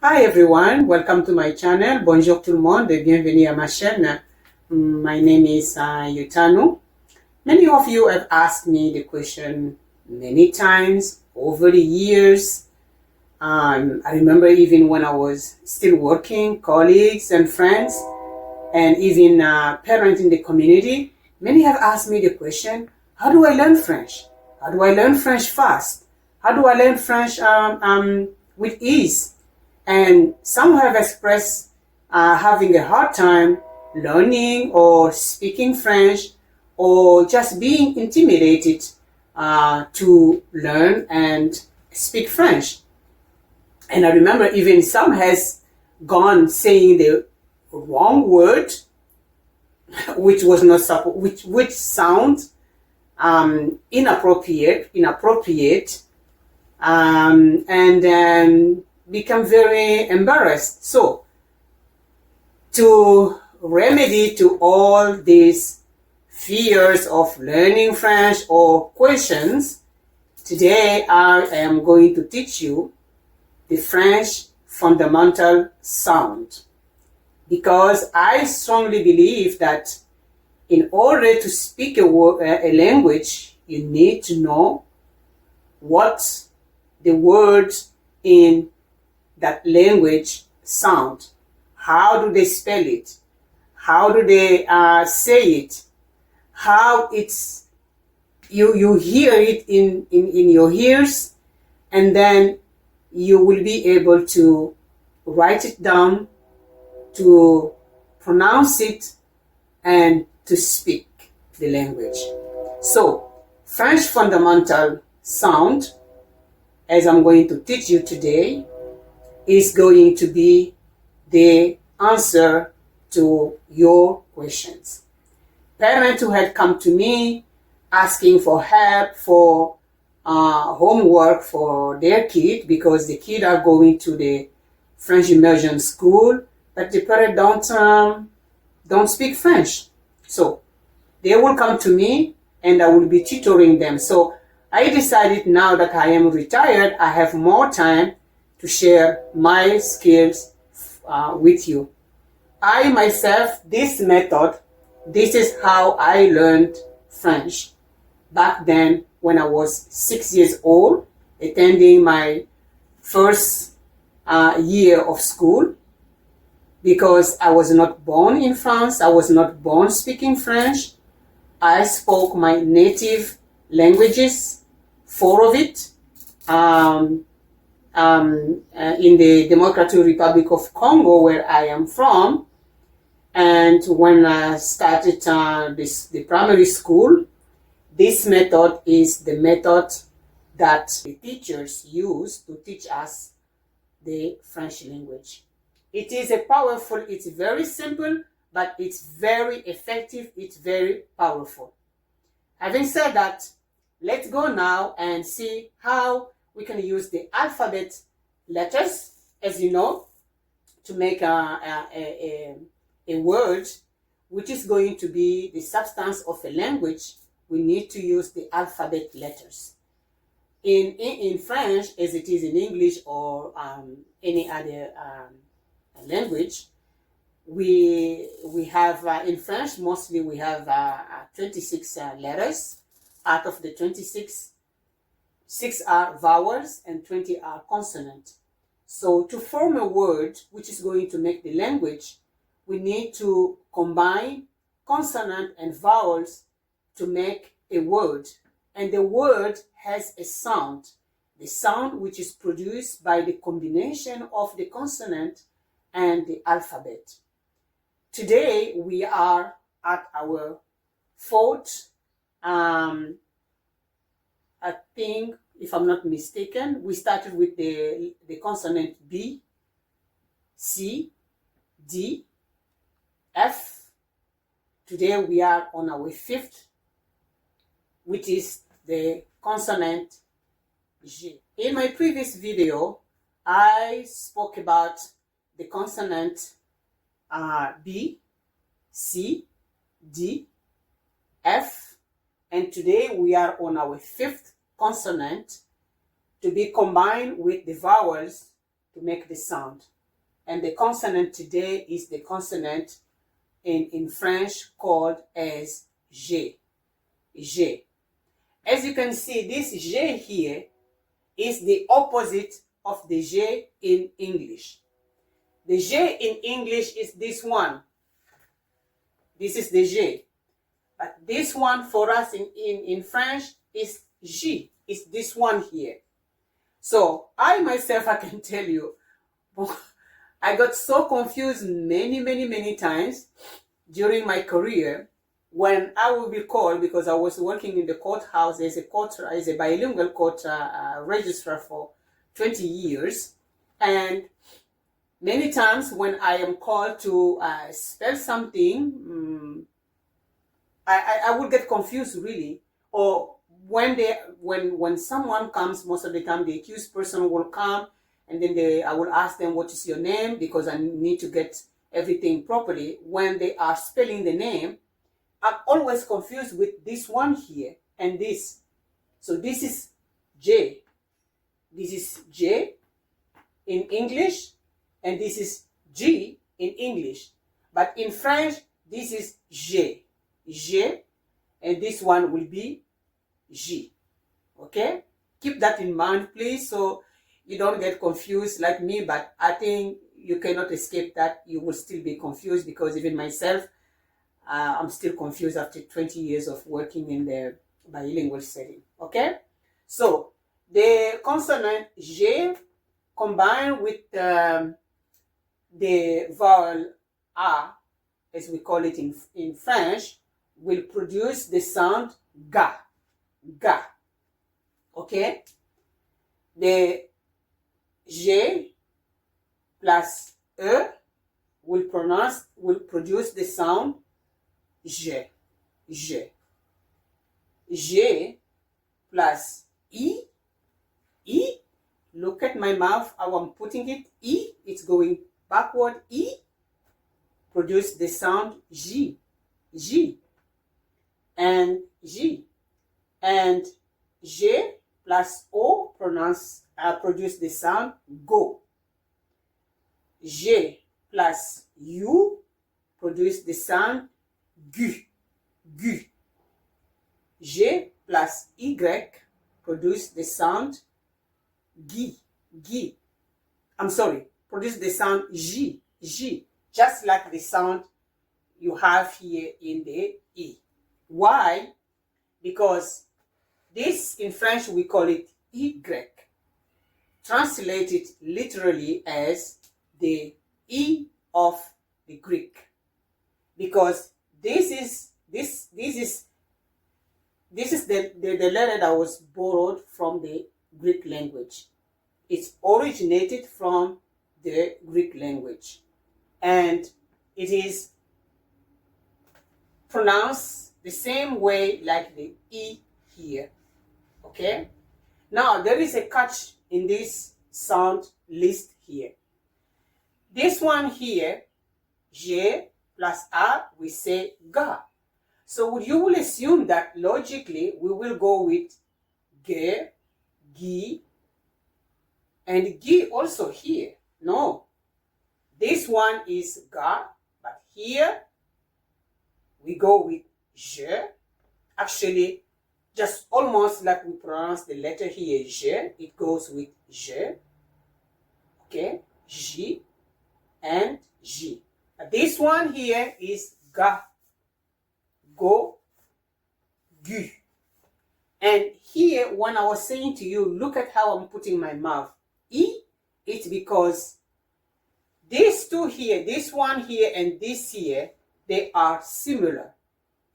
Hi everyone, welcome to my channel. Bonjour tout le monde et bienvenue à ma chaîne. My name is Yutanu. Many of you have asked me the question many times over the years. I remember even when I was still working, colleagues and friends, and even parents in the community, many have asked me the question, how do I learn French? How do I learn French fast? How do I learn French with ease? And some have expressed having a hard time learning or speaking French, or just being intimidated to learn and speak French. And I remember even some has gone saying the wrong word, which was not supposed, which sound inappropriate, and then become very embarrassed. So, to remedy to all these fears of learning French or questions, today I am going to teach you the French fundamental sound, because I strongly believe that in order to speak a language, you need to know what the words in that language sound. How do they spell it? How do they say it? How it's you hear it in your ears, and then you will be able to write it down, to pronounce it, and to speak the language. So, French fundamental sound, as I'm going to teach you today, is going to be the answer to your questions. Parents who had come to me asking for help for homework for their kid, because the kids are going to the French immersion school, but the parents don't speak French. So they will come to me and I will be tutoring them. So I decided, now that I am retired, I have more time to share my skills with you. I myself, this is how I learned French back then when I was 6 years old, attending my first year of school, because I was not born in France. I was not born speaking French. I spoke my native languages, 4 of it, in the Democratic Republic of Congo, where I am from. And when I started the primary school, this method is the method that the teachers use to teach us the French language. It is it's very simple, but it's very effective, it's very powerful. Having said that, let's go now and see how we can use the alphabet letters, as you know, to make a word which is going to be the substance of a language. We need to use the alphabet letters. In French, as it is in English or any other language, we have, in French, mostly we have 26 letters. Out of the 26, 6 are vowels and 20 are consonants. So to form a word which is going to make the language, we need to combine consonant and vowels to make a word. And the word has a sound. The sound which is produced by the combination of the consonant and the alphabet. Today we are at our 4th, I think, if I'm not mistaken, we started with the consonant B, C, D, F. Today we are on our 5th, which is the consonant G. In my previous video, I spoke about the consonant B, C, D, F, and today we are on our 5th consonant, to be combined with the vowels to make the sound. And the consonant today is the consonant in French called as G. G. As you can see, this G here is the opposite of the G in English. The G in English is this one. This is the G. But this one for us in French is G. It's this one here. So I myself, I can tell you, I got so confused many times during my career when I would be called, because I was working in the courthouse as a bilingual court registrar for 20 years. And many times when I am called to spell something, I would get confused really. Or when someone comes, most of the time the accused person will come, and then I will ask them, what is your name? Because I need to get everything properly. When they are spelling the name, I'm always confused with this one here and this. So this is J. This is J in English, and this is G in English. But in French, this is G. G, and this one will be G. Okay? Keep that in mind, please, so you don't get confused like me, but I think you cannot escape that. You will still be confused, because even myself, I'm still confused after 20 years of working in the bilingual setting. Okay? So, the consonant G combined with the vowel A, as we call it in French, will produce the sound ga. Ga. Okay? The G plus E will produce the sound G. G. G plus E. E. Look at my mouth, how I'm putting it. E. It's going backward. E. Produce the sound G. G. And G. And G plus O produce the sound go. G plus U produce the sound gu. Gu. G plus Y produce the sound gi. Gi. I'm sorry, produce the sound G. G. Just like the sound you have here in the E. Why? Because this in French we call it Y. Translated literally as the E of the Greek. Because this is the letter that was borrowed from the Greek language. It's originated from the Greek language. And it is pronounced the same way like the E here. Okay? Now, there is a catch in this sound list here. This one here, G plus A, we say ga. So you will assume that logically we will go with ge, gi, and gi also here. No. This one is ga, but here we go with je. Actually, just almost like we pronounce the letter here, je, it goes with je. Okay, J and J. This one here is ga, go, gu. And here, when I was saying to you, look at how I'm putting my mouth. E, it's because these two here, this one here and this here, they are similar.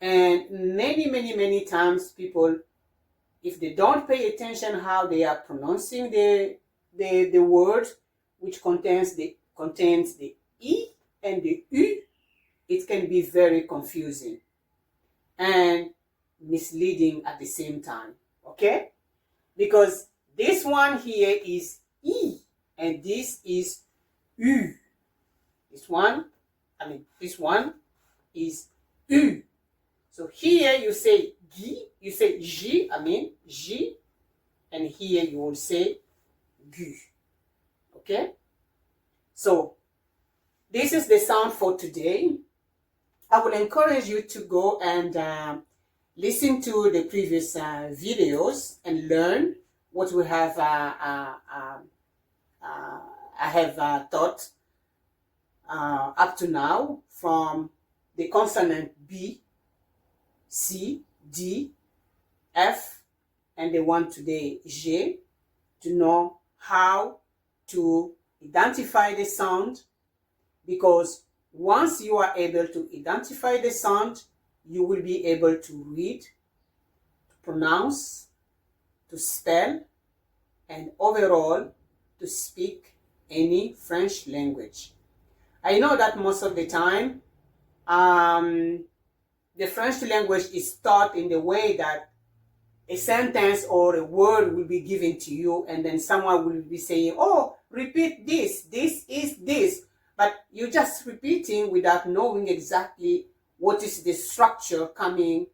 And many times people, if they don't pay attention how they are pronouncing the word which contains the E and the U, it can be very confusing and misleading at the same time. Okay? Because this one here is E and this is U. This one is U. So here you say G, you say J, J, and here you will say Gu. Okay? So this is the sound for today. I will encourage you to go and listen to the previous videos and learn what we have I have taught up to now, from the consonant B, C, D, F, and the one today, G, to know how to identify the sound, because once you are able to identify the sound, you will be able to read, to pronounce, to spell, and overall to speak any French language. I know that most of the time the French language is taught in the way that a sentence or a word will be given to you, and then someone will be saying, oh, repeat this, this is this. But you're just repeating without knowing exactly what is the structure coming,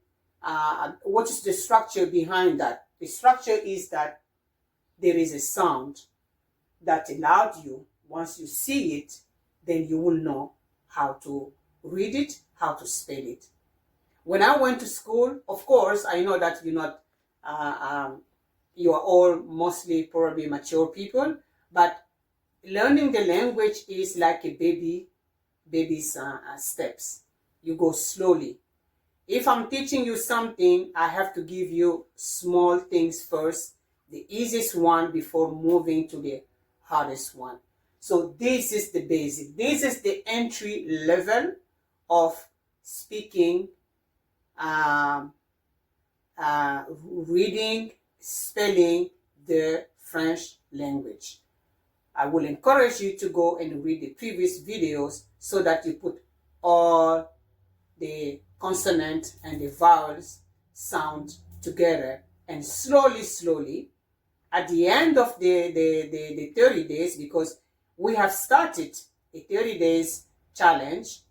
what is the structure behind that. The structure is that there is a sound that allowed you, once you see it, then you will know how to read it, how to spell it. When I went to school, of course, I know that you're not, you are all mostly probably mature people, but learning the language is like a baby's steps. You go slowly. If I'm teaching you something, I have to give you small things first, the easiest one before moving to the hardest one. So this is the basic. This is the entry level of speaking, reading, spelling the French language. I will encourage you to go and read the previous videos so that you put all the consonant and the vowels sound together, and slowly, at the end of the 30 days, because we have started a 30 days challenge,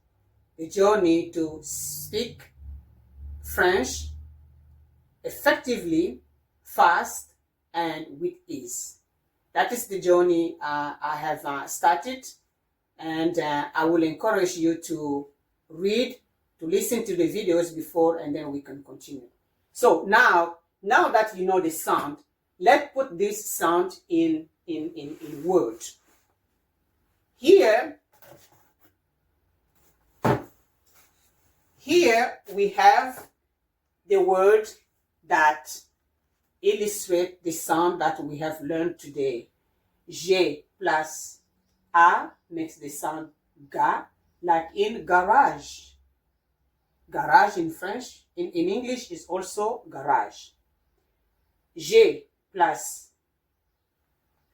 the journey to speak French effectively, fast, and with ease. That is the journey I have started, and I will encourage you to read, to listen to the videos before, and then we can continue. So now that you know the sound, let's put this sound in words. Here we have the word that illustrate the sound that we have learned today. G plus A makes the sound ga, like in garage. Garage in French, in English is also garage. G plus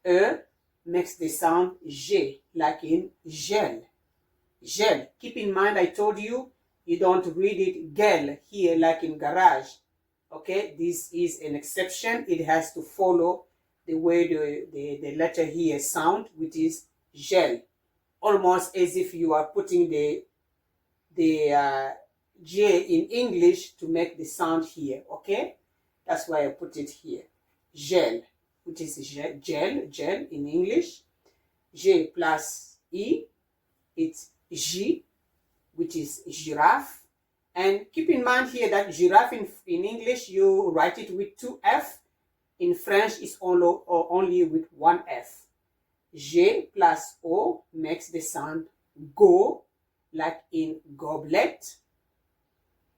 E makes the sound G, like in gel. Gel. Keep in mind, I told you, you don't read it gel here like in garage. Okay, this is an exception. It has to follow the way the letter here sound, which is gel. Almost as if you are putting the J in English to make the sound here. Okay, that's why I put it here. Gel, which is gel in English. G plus E, it's G, which is giraffe. And keep in mind here that giraffe in English, you write it with 2 F. In French, it's only with 1 F. G plus O makes the sound go, like in goblet,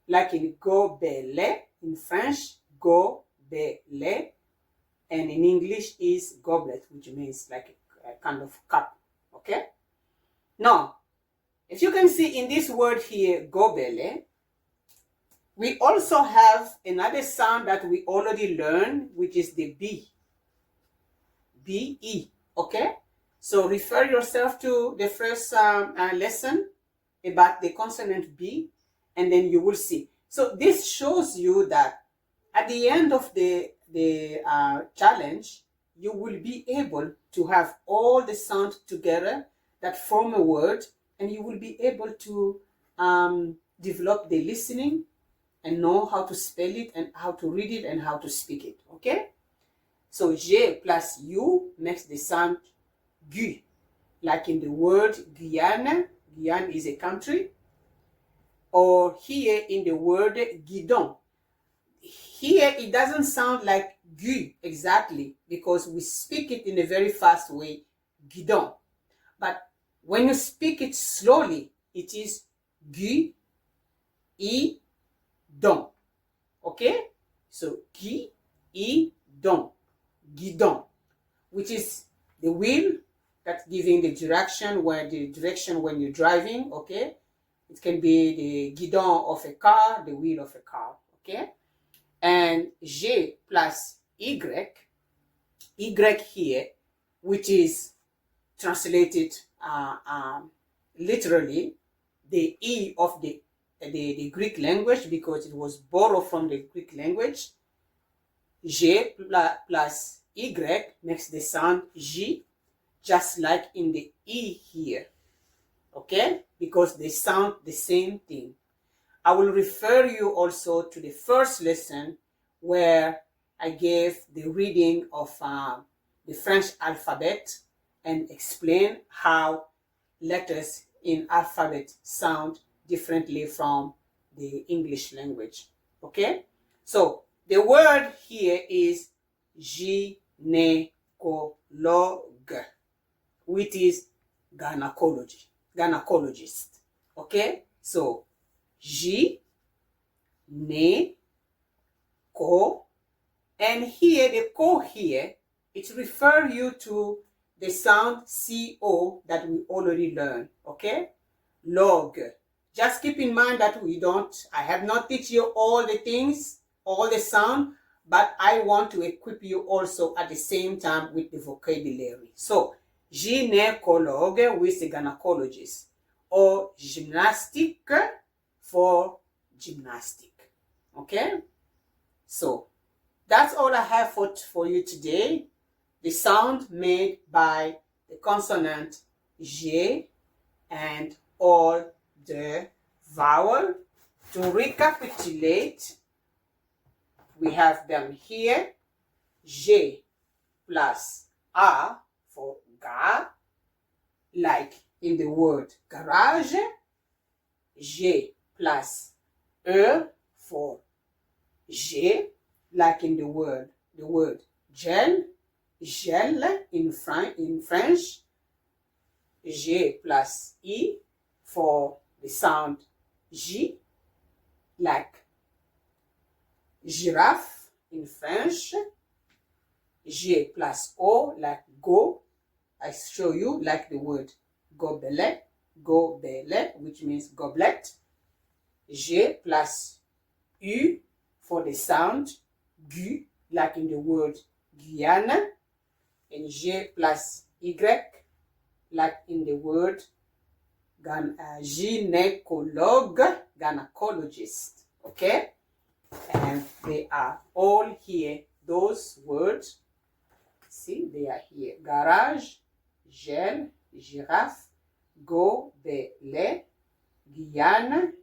like in gobelet. In French, gobelet. And in English is goblet, which means like a kind of cup. Okay? Now, if you can see in this word here, gobelet, we also have another sound that we already learned, which is the B. B-E, okay? So refer yourself to the first lesson about the consonant B, and then you will see. So this shows you that at the end of the challenge, you will be able to have all the sounds together that form a word, and you will be able to develop the listening and know how to spell it and how to read it and how to speak it, okay? So G plus U makes the sound gu. like in the word Guyana. Guyana is a country. Or here in the word guidon. Here it doesn't sound like gu exactly because we speak it in a very fast way, guidon. But when you speak it slowly, it is gu, I, don. Okay? So qui, I, don. Guidon, which is the wheel that's giving the direction when you're driving. Okay? It can be the guidon of a car, the wheel of a car. Okay? And G plus Y here, which is translated literally the E of the Greek language because it was borrowed from the Greek language. G plus Y makes the sound G, just like in the E here. Okay? Because they sound the same thing. I will refer you also to the first lesson where I gave the reading of the French alphabet and explain how letters in alphabet sound differently from the English language. Okay? So the word here is gynécologue, which is gynecologist. Okay? So G, ne, ko, and here the ko here, it refers you to the sound CO that we already learned, okay? Log. Just keep in mind that I have not teach you all the things, all the sound, but I want to equip you also at the same time with the vocabulary. So, gynécologue with the gynecologist, or gymnastic for gymnastic. Okay? So, that's all I have for you today. The sound made by the consonant G and all the vowel. To recapitulate, we have them here. G plus A for ga, like in the word garage. G plus E for G, like in the word gel, in French. G plus I for the sound J, like giraffe in French. G plus O, like go. I show you, like the word gobelet, which means goblet. G plus U for the sound gu, like in the word Guyana. And G plus Y, like in the word gynecologist. Okay? And they are all here, those words. See, they are here. Garage, gel, giraffe, gobelet, Guyane,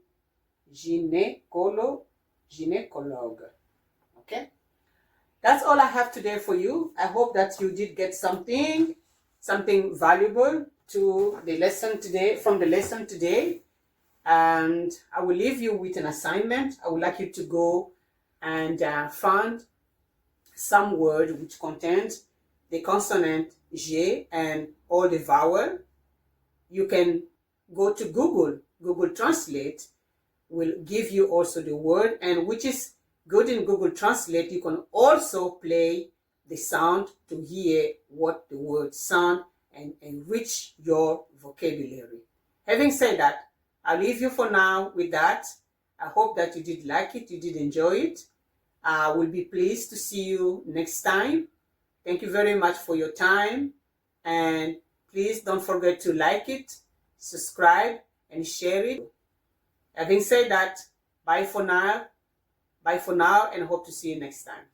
gynécologue. Okay? That's all I have today for you. I hope that you did get something valuable to the lesson today, from the lesson today. And I will leave you with an assignment. I would like you to go and find some word which contains the consonant J and all the vowel. You can go to Google Translate will give you also the word, and which is good in Google Translate. You can also play the sound to hear what the words sound and enrich your vocabulary. Having said that, I'll leave you for now with that. I hope that you did like it, you did enjoy it. I will be pleased to see you next time. Thank you very much for your time. And please don't forget to like it, subscribe, and share it. Having said that, bye for now, and hope to see you next time.